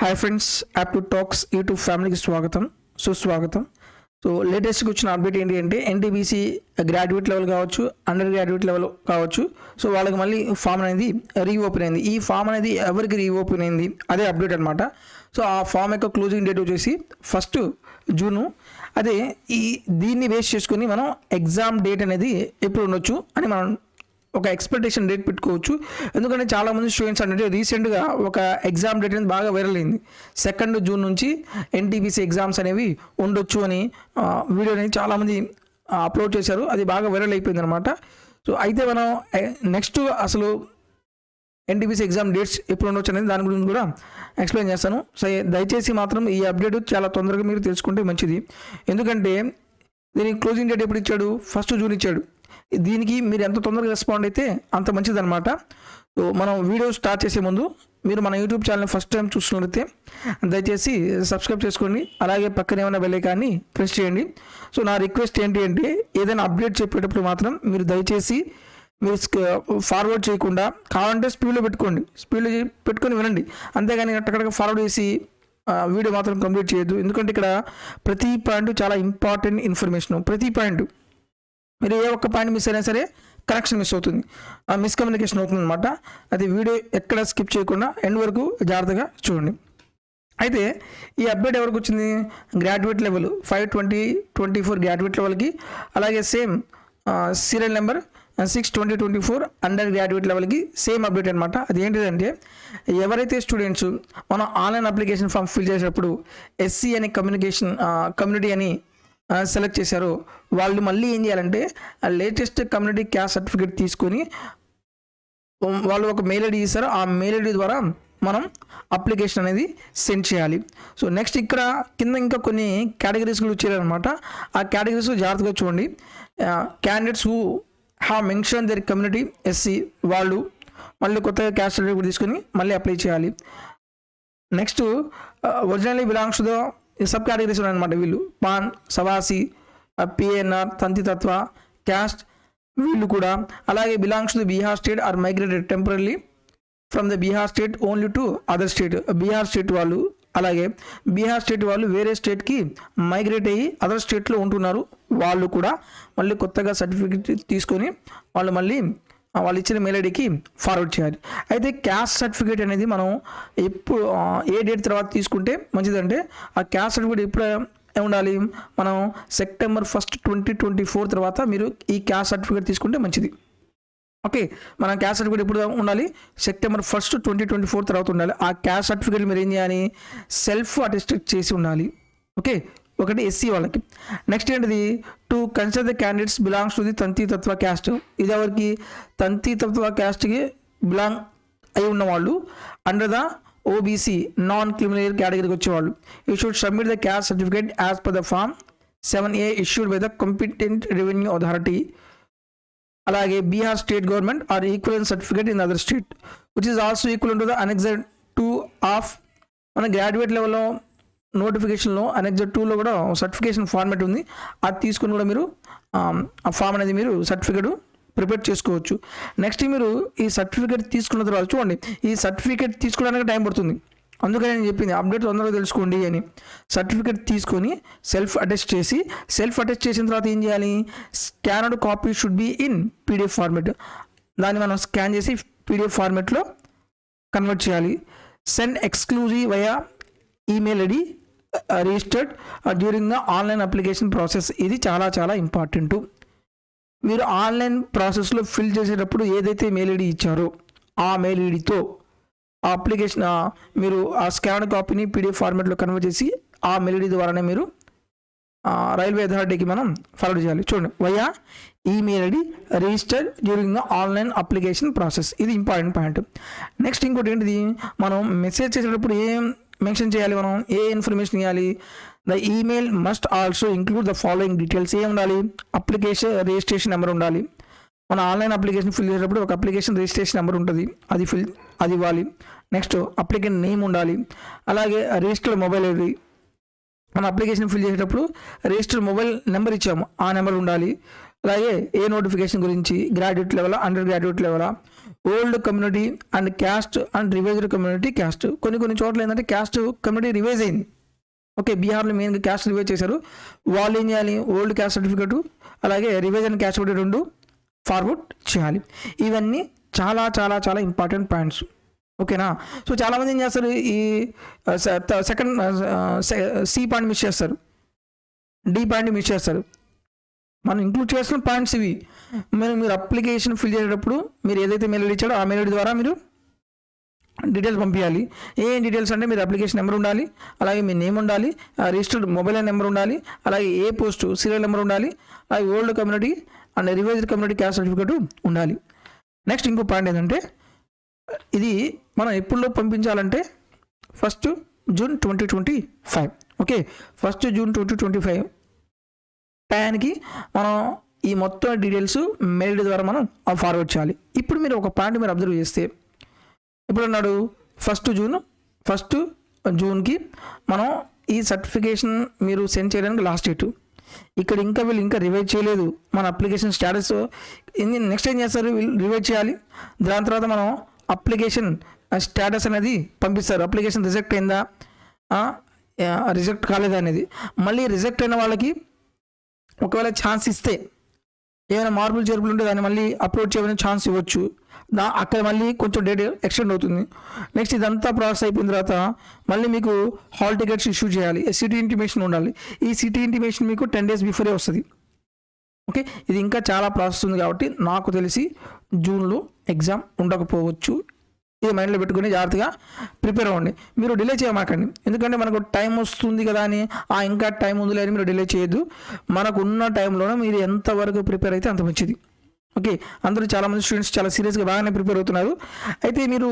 Hi friends, aptitude talks YouTube ఫ్యామిలీకి స్వాగతం, సుస్వాగతం. సో లేటెస్ట్గా వచ్చిన అప్డేట్ ఏంటి అంటే ఎన్టీపీసీ గ్రాడ్యుయేట్ లెవెల్ కావచ్చు, అండర్ గ్రాడ్యుయేట్ లెవెల్ కావచ్చు, సో వాళ్ళకి మళ్ళీ ఫామ్ అనేది రీఓపెన్ అయింది. ఈ ఫామ్ అనేది ఎవరికి రీఓపెన్ అయింది అదే అప్డేట్ అనమాట. సో ఆ ఫామ్ యొక్క క్లోజింగ్ డేట్ వచ్చేసి 1 జూను. అదే దీన్ని బేస్ చేసుకుని మనం ఎగ్జామ్ డేట్ అనేది ఎప్పుడు ఉండొచ్చు అని మనం ఒక ఎక్స్పెక్టేషన్ డేట్ పెట్టుకోవచ్చు. ఎందుకంటే చాలామంది స్టూడెంట్స్ అంటే రీసెంట్గా ఒక ఎగ్జామ్ డేట్ అనేది బాగా వైరల్ అయింది. 2 జూన్ నుంచి ఎన్టీపీసీ ఎగ్జామ్స్ అనేవి ఉండొచ్చు అని వీడియో అనేది చాలామంది అప్లోడ్ చేశారు. అది బాగా వైరల్ అయిపోయింది అనమాట. సో అయితే మనం నెక్స్ట్ అసలు ఎన్టీపీసీ ఎగ్జామ్ డేట్స్ ఎప్పుడు ఉండొచ్చు అనేది దాని గురించి కూడా ఎక్స్ప్లెయిన్ చేస్తాను. సో దయచేసి మాత్రం ఈ అప్డేట్ చాలా తొందరగా మీరు తెలుసుకుంటే మంచిది. ఎందుకంటే దీనికి క్లోజింగ్ డేట్ ఎప్పుడు ఇచ్చాడు? 1 జూన్ ఇచ్చాడు. దీనికి మీరు ఎంత తొందరగా రెస్పాండ్ అయితే అంత మంచిదన్నమాట. సో మనం వీడియో స్టార్ట్ చేసే ముందు మీరు మన యూట్యూబ్ ఛానల్ని ఫస్ట్ టైం చూస్తున్నట్లయితే దయచేసి సబ్స్క్రైబ్ చేసుకోండి. అలాగే పక్కన ఏమైనా బెల్ ఐకాన్ని ప్రెస్ చేయండి. సో నా రిక్వెస్ట్ ఏంటి అంటే ఏదైనా అప్డేట్ చెప్పేటప్పుడు మాత్రం మీరు దయచేసి మీరు ఫార్వర్డ్ చేయకుండా కావాలంటే స్పీడ్లో పెట్టుకొని వినండి. అంతేగాని అక్కడికి ఫార్వర్డ్ చేసి వీడియో మాత్రం కంప్లీట్ చేయొద్దు. ఎందుకంటే ఇక్కడ ప్రతి పాయింట్ చాలా ఇంపార్టెంట్ ఇన్ఫర్మేషన్. ప్రతి పాయింట్ మీరు ఏ ఒక్క పాయింట్ మిస్ అయినా సరే కనెక్షన్ మిస్ అవుతుంది, మిస్కమ్యూనికేషన్ అవుతుంది అనమాట. అది వీడియో ఎక్కడ స్కిప్ చేయకుండా ఎండ్ వరకు జాగ్రత్తగా చూడండి. అయితే ఈ అప్డేట్ ఎవరికి వచ్చింది? గ్రాడ్యుయేట్ లెవెల్ 5/20/24 గ్రాడ్యుయేట్ లెవెల్కి, అలాగే same serial number 6/20/24 under graduate లెవెల్కి సేమ్ అప్డేట్ అనమాట. అది ఏంటిదంటే ఎవరైతే స్టూడెంట్స్ మనం ఆన్లైన్ అప్లికేషన్ ఫామ్ ఫిల్ చేసేటప్పుడు ఎస్సీ అనే కమ్యూనిటీ అని సెలెక్ట్ చేశారో వాళ్ళు మళ్ళీ ఏం చేయాలంటే లేటెస్ట్ కమ్యూనిటీ క్యాస్ట్ సర్టిఫికేట్ తీసుకొని వాళ్ళు ఒక మెయిల్ ఐడి ఇస్తారు. ఆ మెయిల్ ఐడి ద్వారా మనం అప్లికేషన్ అనేది సెండ్ చేయాలి. సో నెక్స్ట్ ఇక్కడ కింద ఇంకా కొన్ని కేటగిరీస్ కూడా వచ్చారనమాట. ఆ కేటగిరీస్ జాగ్రత్తగా చూడండి. Candidates who have mention their community SC వాళ్ళు మళ్ళీ కొత్తగా క్యాస్ట్ సర్టిఫికేట్ తీసుకొని మళ్ళీ అప్లై చేయాలి. Next originally belongs to the sub categories ఉన్నాయన్నమాట. వీళ్ళు పాన్, సవాసి, పిఎన్ఆర్, తంతితత్వ, క్యాస్ట్ వీళ్ళు కూడా. అలాగే belongs to the Bihar state or migrated temporary from the Bihar state only to other state. Bihar state వాళ్ళు, అలాగే బీహార్ స్టేట్ వాళ్ళు వేరే స్టేట్కి మైగ్రేట్ అయ్యి అదర్ స్టేట్లో ఉంటున్నారు. వాళ్ళు కూడా మళ్ళీ కొత్తగా సర్టిఫికేట్ తీసుకొని వాళ్ళు ఇచ్చిన మెయిల్ ఐడికి ఫార్వర్డ్ చేయాలి. అయితే క్యాస్ట్ సర్టిఫికేట్ అనేది మనం ఎప్పుడు ఏ డేట్ తర్వాత తీసుకుంటే మంచిదంటే ఆ క్యాస్ట్ సర్టిఫికేట్ ఎప్పుడు ఉండాలి? మనం సెప్టెంబర్ 1, 2024 తర్వాత మీరు ఈ క్యాస్ట్ సర్టిఫికేట్ తీసుకుంటే మంచిది. ఓకే, మన క్యాస్ట్ సర్టిఫికేట్ ఎప్పుడు ఉండాలి? సెప్టెంబర్ 1, 2024 తర్వాత ఉండాలి. ఆ క్యాస్ట్ సర్టిఫికేట్ మీరు ఏం చేయాలి? సెల్ఫ్ అటెస్టెడ్ చేసి ఉండాలి. ఓకే, ఒకటి ఎస్సీ వాళ్ళకి. నెక్స్ట్ ఏంటిది? To consider the candidates belongs to the Tantitatwa caste. ఇది ఎవరికి? తంతితత్వ క్యాస్ట్కి బిలాంగ్ అయి ఉన్నవాళ్ళు under the OBC non criminal కేటగిరీకి వచ్చేవాళ్ళు. You should submit the caste certificate as per the form 7A issued by the competent revenue authority. అలాగే Bihar state government or equivalent certificate in other state which is also equal to the annexure 2 of మన graduate లెవెల్లో నోటిఫికేషన్లో annexure 2లో కూడా certification format ఉంది. అది తీసుకుని కూడా మీరు ఆ ఫామ్ అనేది మీరు సర్టిఫికేట్ ప్రిపేర్ చేసుకోవచ్చు. నెక్స్ట్ మీరు ఈ సర్టిఫికేట్ తీసుకున్న తర్వాత చూడండి, ఈ సర్టిఫికేట్ తీసుకోవడానికి టైం పడుతుంది. అందుకని నేను చెప్పింది అప్డేట్ తొందరగా తెలుసుకోండి అని. సర్టిఫికేట్ తీసుకొని సెల్ఫ్ అటెస్ట్ చేసిన తర్వాత ఏం చేయాలి? స్కానర్డ్ copy should be in PDF format. దాన్ని మనం స్కాన్ చేసి పీడిఎఫ్ ఫార్మాట్లో కన్వర్ట్ చేయాలి. Send exclusive via email ID registered during the online application process. ఇది చాలా చాలా ఇంపార్టెంట్. మీరు ఆన్లైన్ ప్రాసెస్లో ఫిల్ చేసేటప్పుడు ఏదైతే మెయిల్ ఐడి ఇచ్చారో ఆ మెయిల్ ఐడితో ఆ అప్లికేషన్ మీరు ఆ స్కాన్ కాపీని పీడిఎఫ్ ఫార్మాట్లో కన్వర్ట్ చేసి ఆ మెయిల్ ఐడి ద్వారానే మీరు రైల్వే అథారిటీకి మనం ఫార్వర్డ్ చేయాలి. చూడండి, via email ID registered during the online application process. ఇది ఇంపార్టెంట్ పాయింట్. నెక్స్ట్ ఇంకోటి ఏంటిది? మనం మెసేజ్ చేసేటప్పుడు ఏం మెన్షన్ చేయాలి? మనం ఏ ఇన్ఫర్మేషన్ ఇవ్వాలి? The email must also include the following details. ఏం ఉండాలి? అప్లికేషన్ రిజిస్ట్రేషన్ నెంబర్ ఉండాలి. మన ఆన్లైన్ అప్లికేషన్ ఫిల్ చేసేటప్పుడు ఒక అప్లికేషన్ రిజిస్ట్రేషన్ నెంబర్ ఉంటుంది, అది ఇవ్వాలి. నెక్స్ట్ అప్లికెంట్ నేమ్ ఉండాలి. అలాగే రిజిస్టర్డ్ మొబైల్ ఐడి. మన అప్లికేషన్ ఫిల్ చేసేటప్పుడు రిజిస్టర్డ్ మొబైల్ నెంబర్ ఇచ్చాము, ఆ నెంబర్ ఉండాలి. అలాగే ఏ నోటిఫికేషన్ గురించి, గ్రాడ్యుయేట్ లెవెలా, అండర్ గ్రాడ్యుయేట్ లెవెలా, old community and caste and revised community caste. కొన్ని చోట్ల ఏంటంటే క్యాస్ట్ కమ్యూనిటీ రివైజ్ అయింది. ఓకే, బీహార్లో మెయిన్గా క్యాస్ట్ రివైజ్ చేశారు. వాళ్ళు ఏం చేయాలి, ఓల్డ్ క్యాస్ట్ సర్టిఫికేటు అలాగే revise and caste certificate 2 forward చేయాలి. ఇవన్నీ చాలా చాలా చాలా ఇంపార్టెంట్ పాయింట్స్. ఓకేనా. సో చాలామంది ఏం చేస్తారు, ఈ సెకండ్ సి పాయింట్ మిస్ చేస్తారు, డి పాయింట్ మిస్ చేస్తారు. మనం ఇంక్లూడ్ చేసిన పాయింట్స్ ఇవి. మీరు అప్లికేషన్ ఫిల్ చేసేటప్పుడు మీరు ఏదైతే మెయిల్ ఐడి ఇచ్చాడో ఆ మెయిల్ ఐడి ద్వారా మీరు డీటెయిల్స్ పంపించాలి. ఏం డీటెయిల్స్ అంటే మీరు అప్లికేషన్ నెంబర్ ఉండాలి, అలాగే మీ నేమ్ ఉండాలి, రిజిస్టర్డ్ మొబైల్ నెంబర్ ఉండాలి, అలాగే ఏ పోస్ట్ సీరియల్ నెంబర్ ఉండాలి, అలాగే old community and revised community caste certificate ఉండాలి. నెక్స్ట్ ఇంకో పాయింట్ ఏంటంటే, ఇది మనం ఎప్పుడులో పంపించాలంటే 1 జూన్ 2025. ఓకే, 1 జూన్ 2025 టైంకి మనం ఈ మొత్తం డీటెయిల్స్ మెయిల్ ద్వారా మనం ఫార్వర్డ్ చేయాలి. ఇప్పుడు మీరు ఒక పాయింట్ మీరు అబ్జర్వ్ చేస్తే, ఇప్పుడు అన్నాడు 1 జూన్కి మనం ఈ సర్టిఫికేషన్ మీరు సెండ్ చేయడానికి లాస్ట్ డేట్. ఇక్కడ వీళ్ళు ఇంకా రివైజ్ చేయలేదు మన అప్లికేషన్ స్టేటస్. నెక్స్ట్ ఏం చేస్తారు, వీళ్ళు రివైజ్ చేయాలి. దాని తర్వాత మనం అప్లికేషన్ స్టేటస్ అనేది పంపిస్తారు. అప్లికేషన్ రిజెక్ట్ అయిందా, రిజెక్ట్ కాలేదా అనేది. మళ్ళీ రిజెక్ట్ అయిన వాళ్ళకి ఒకవేళ ఛాన్స్ ఇస్తే, ఏమైనా మార్పులు చేర్పులు ఉంటే దాన్ని మళ్ళీ అప్లోడ్ చేయమని ఛాన్స్ ఇవ్వచ్చు. అక్కడ మళ్ళీ కొంచెం డేట్ ఎక్స్టెండ్ అవుతుంది. నెక్స్ట్ ఇదంతా ప్రాసెస్ అయిపోయిన తర్వాత మళ్ళీ మీకు హాల్ టికెట్స్ ఇష్యూ చేయాలి. సిటీ ఇంటిమేషన్ ఉండాలి. ఈ సిటీ ఇంటిమేషన్ మీకు 10 days బిఫోరే వస్తుంది. ఓకే, ఇది ఇంకా చాలా ప్రాసెస్ ఉంది కాబట్టి నాకు తెలిసి జూన్లో ఎగ్జామ్ ఉండకపోవచ్చు. ఇది మైండ్లో పెట్టుకుని జాగ్రత్తగా ప్రిపేర్ అవ్వండి. మీరు డిలే చేయమాకండి, ఎందుకంటే మనకు టైం వస్తుంది కదా అని ఇంకా టైం ఉందిలే అని మీరు డిలే చేయొద్దు. మనకు ఉన్న టైంలోనే మీరు ఎంతవరకు ప్రిపేర్ అయితే అంత మంచిది. ఓకే, అందరూ చాలామంది స్టూడెంట్స్ చాలా సీరియస్గా బాగానే ప్రిపేర్ అవుతున్నారు. అయితే మీరు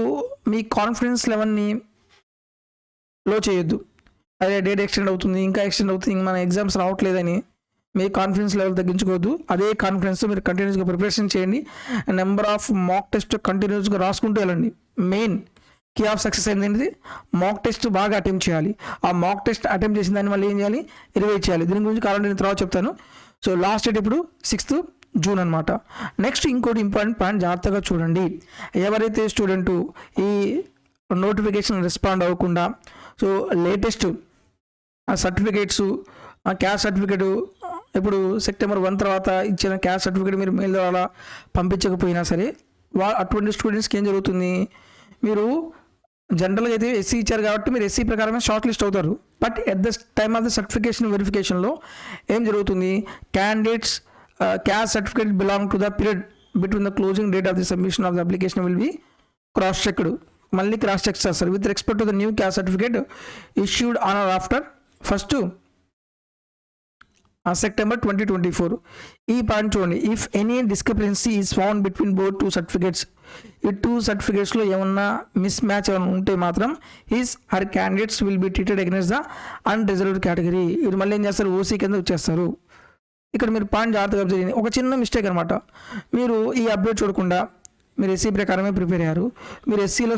మీ కాన్ఫిడెన్స్ లెవెల్ని లో చేయొద్దు. అదే డేట్ ఎక్స్టెండ్ అవుతుంది, ఇంకా ఎక్స్టెండ్ అవుతుంది, మన ఎగ్జామ్స్ రావట్లేదని మీ కాన్ఫిడెన్స్ లెవెల్ తగ్గించుకోవద్దు. అదే కాన్ఫిడెన్స్ మీరు కంటిన్యూస్గా ప్రిపరేషన్ చేయండి. నెంబర్ ఆఫ్ మాక్ టెస్ట్ కంటిన్యూస్గా రాసుకుంటూ వెళ్ళండి. మెయిన్ కీ ఆఫ్ సక్సెస్ ఏంటంటే మాక్ టెస్ట్ బాగా అటెంప్ట్ చేయాలి. ఆ మాక్ టెస్ట్ అటెంప్ట్ చేసిన దాన్ని మళ్ళీ ఏం చేయాలి, రివైజ్ చేయాలి. దీని గురించి కావాలంటే నేను తర్వాత చెప్తాను. సో లాస్ట్ డేట్ ఇప్పుడు 6th జూన్ అనమాట. నెక్స్ట్ ఇంకోటి ఇంపార్టెంట్ పాయింట్ జాగ్రత్తగా చూడండి. ఎవరైతే స్టూడెంట్ ఈ నోటిఫికేషన్ రెస్పాండ్ అవ్వకుండా, so latest certificates, caste certificate ఇప్పుడు September 1 తర్వాత ఇచ్చిన క్యాస్ట్ సర్టిఫికేట్ మీరు మెయిల్ ద్వారా పంపించకపోయినా సరే, అటువంటి స్టూడెంట్స్కి ఏం జరుగుతుంది, మీరు జనరల్గా అయితే ఎస్సీ ఇచ్చారు కాబట్టి మీరు ఎస్సీ ప్రకారమే షార్ట్ లిస్ట్ అవుతారు. But at the time of the certification వెరిఫికేషన్లో ఏం జరుగుతుంది, candidates caste certificate belong to the period between the closing date of the submission of the application will be cross checked. మళ్ళీ cross check చేస్తారు with respect to the new caste certificate issued on or after 1 September 2024. ఈ point చూడండి. If any discrepancy is found between both 2 certificates, ఈ 2 సర్టిఫికేట్స్లో ఏమన్నా miss match ఏమైనా ఉంటే మాత్రం his are candidates will be treated against the unreserved category. ఇది మళ్ళీ ఏం చేస్తారు, ఓసీ కింద వచ్చేస్తారు. ఇక్కడ మీరు పాయింట్ జాగ్రత్తగా అబ్జర్వ్ చేయండి. ఒక చిన్న మిస్టేక్ అనమాట. మీరు ఈ అప్డేట్ చూడకుండా మీరు ఎస్సీ ప్రకారమే ప్రిపేర్ అయ్యారు, మీరు ఎస్సీలో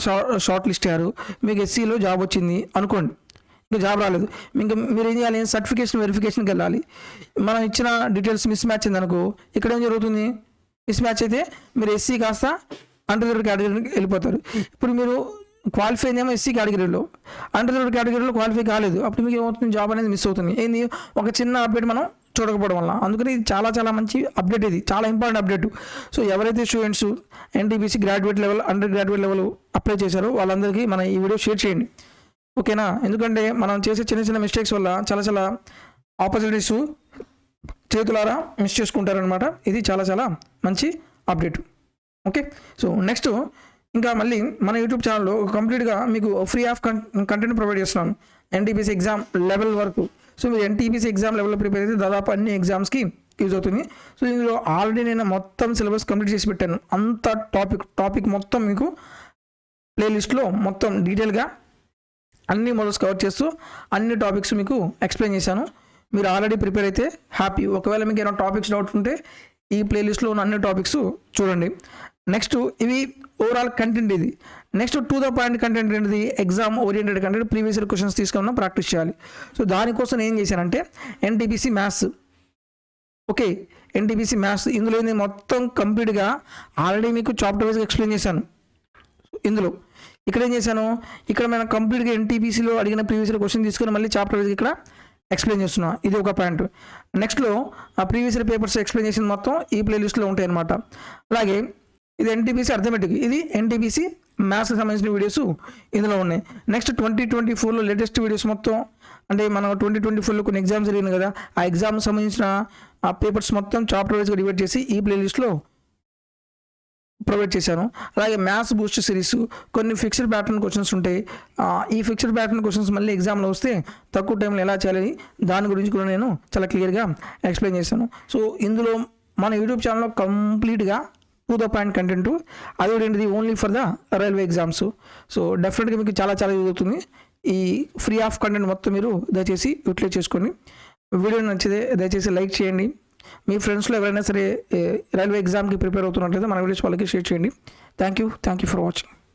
షార్ట్ లిస్ట్ అయ్యారు, మీకు ఎస్సీలో జాబ్ వచ్చింది అనుకోండి, ఇంకా జాబ్ రాలేదు, ఇంకా మీరు ఏం చేయాలి, సర్టిఫికేషన్ వెరిఫికేషన్కి వెళ్ళాలి. మనం ఇచ్చిన డీటెయిల్స్ మిస్ మ్యాచ్ అయింది అనుకో, ఇక్కడ ఏం జరుగుతుంది, మిస్ మ్యాచ్ అయితే మీరు ఎస్సీ కాస్త అన్రిజర్వ్డ్ కేటగిరీకి వెళ్ళిపోతారు. ఇప్పుడు మీరు క్వాలిఫై అయిందేమో ఎస్సీ కేటగిరీలో, అన్రిజర్వ్డ్ కేటగిరీలో క్వాలిఫై కాలేదు, అప్పుడు మీకు ఏమవుతుంది, జాబ్ అనేది మిస్ అవుతుంది. ఏంది, ఒక చిన్న అప్డేట్ మనం చూడకపోవడం వల్ల. అందుకని ఇది చాలా చాలా మంచి అప్డేట్, ఇది చాలా ఇంపార్టెంట్ అప్డేట్. సో ఎవరైతే students NTPC graduate level, under graduate level apply చేశారో వాళ్ళందరికీ మన ఈ వీడియో షేర్ చేయండి. ఓకేనా, ఎందుకంటే మనం చేసే చిన్న చిన్న మిస్టేక్స్ వల్ల చాలా చాలా ఆపర్చునిటీస్ చేతులారా మిస్ చేసుకుంటారనమాట. ఇది చాలా చాలా మంచి అప్డేట్. ఓకే, సో నెక్స్ట్ ఇంకా మళ్ళీ మన యూట్యూబ్ ఛానల్లో కంప్లీట్గా మీకు ఫ్రీ ఆఫ్ కంటెంట్ ప్రొవైడ్ చేస్తున్నాను ఎన్టీపీసీ ఎగ్జామ్ లెవెల్ వరకు. సో మీరు ఎన్టీపీసీ ఎగ్జామ్ లెవెల్లో ప్రిపేర్ అయితే దాదాపు అన్ని ఎగ్జామ్స్కి యూజ్ అవుతుంది. సో ఇందులో ఆల్రెడీ నేను మొత్తం సిలబస్ కంప్లీట్ చేసి పెట్టాను. అంత టాపిక్ మొత్తం మీకు ప్లేలిస్ట్లో మొత్తం డీటెయిల్గా అన్ని మోడల్స్ కవర్ చేస్తూ అన్ని టాపిక్స్ మీకు ఎక్స్ప్లెయిన్ చేశాను. మీరు ఆల్రెడీ ప్రిపేర్ అయితే హ్యాపీ. ఒకవేళ మీకు ఏమైనా టాపిక్స్ డౌట్ ఉంటే ఈ ప్లేలిస్ట్లో ఉన్న అన్ని టాపిక్స్ చూడండి. నెక్స్ట్ ఇవి ఓవరాల్ కంటెంట్. ఇది next to the point content ఏంటిది, exam oriented content, previous year questions తీసుకున్నా ప్రాక్టీస్ చేయాలి. సో దానికోసం ఏం చేశానంటే NTPC maths okay, NTPC maths ఇందులో నేను మొత్తం కంప్లీట్గా ఆల్రెడీ మీకు చాప్టర్ వైజ్గా ఎక్స్ప్లెయిన్ చేశాను. ఇందులో ఇక్కడ ఏం చేశాను, ఇక్కడ మనం కంప్లీట్గా ఎన్టీపీసీలో అడిగిన ప్రీవియస్ క్వశ్చన్ తీసుకుని మళ్ళీ చాప్టర్ వైజ్గా ఇక్కడ ఎక్స్ప్లెయిన్ చేస్తున్నాను. ఇది ఒక పాయింట్. నెక్స్ట్లో ఆ ప్రీవియస్ పేపర్స్ ఎక్స్ప్లెయిన్ చేసిన మొత్తం ఈ ప్లేలిస్ట్లో ఉంటాయి అన్నమాట. అలాగే ఇది ఎన్టీపీసీ అర్థమెటిక్, ఇది ఎన్టీపీసీ మ్యాథ్స్కి సంబంధించిన వీడియోస్ ఇందులో ఉన్నాయి. నెక్స్ట్ 2024లో లేటెస్ట్ వీడియోస్ మొత్తం, అంటే మనం 2024లో కొన్ని ఎగ్జామ్స్ జరిగినాయి కదా, ఆ ఎగ్జామ్కి సంబంధించిన ఆ పేపర్స్ మొత్తం చాప్టర్ వైజ్గా డివైడ్ చేసి ఈ ప్లేలిస్ట్లో ప్రొవైడ్ చేశాను. అలాగే మ్యాథ్స్ బూస్ట్ సిరీస్ కొన్ని ఫిక్స్డ్ ప్యాటర్న్ క్వశ్చన్స్ ఉంటాయి. ఈ ఫిక్స్డ్ ప్యాటర్న్ క్వశ్చన్స్ మళ్ళీ ఎగ్జామ్లో వస్తే తక్కువ టైంలో ఎలా చేయాలి దాని గురించి కూడా నేను చాలా క్లియర్గా ఎక్స్ప్లెయిన్ చేశాను. సో ఇందులో మన యూట్యూబ్ ఛానల్లో కంప్లీట్గా టు ద పాయింట్ కంటెంట్, అది కూడా ఏంటిది only for the railway exams. So డెఫినెట్గా మీకు చాలా యూజ్ అవుతుంది. ఈ ఫ్రీ ఆఫ్ కంటెంట్ మొత్తం మీరు దయచేసి యూటిలైజ్ చేసుకోండి. వీడియో నచ్చితే దయచేసి లైక్ చేయండి. మీ ఫ్రెండ్స్లో ఎవరైనా సరే రైల్వే ఎగ్జామ్కి ప్రిపేర్ అవుతున్నట్లయితే మన వీడియోస్ వాళ్ళకి షేర్ చేయండి. Thank you for watching.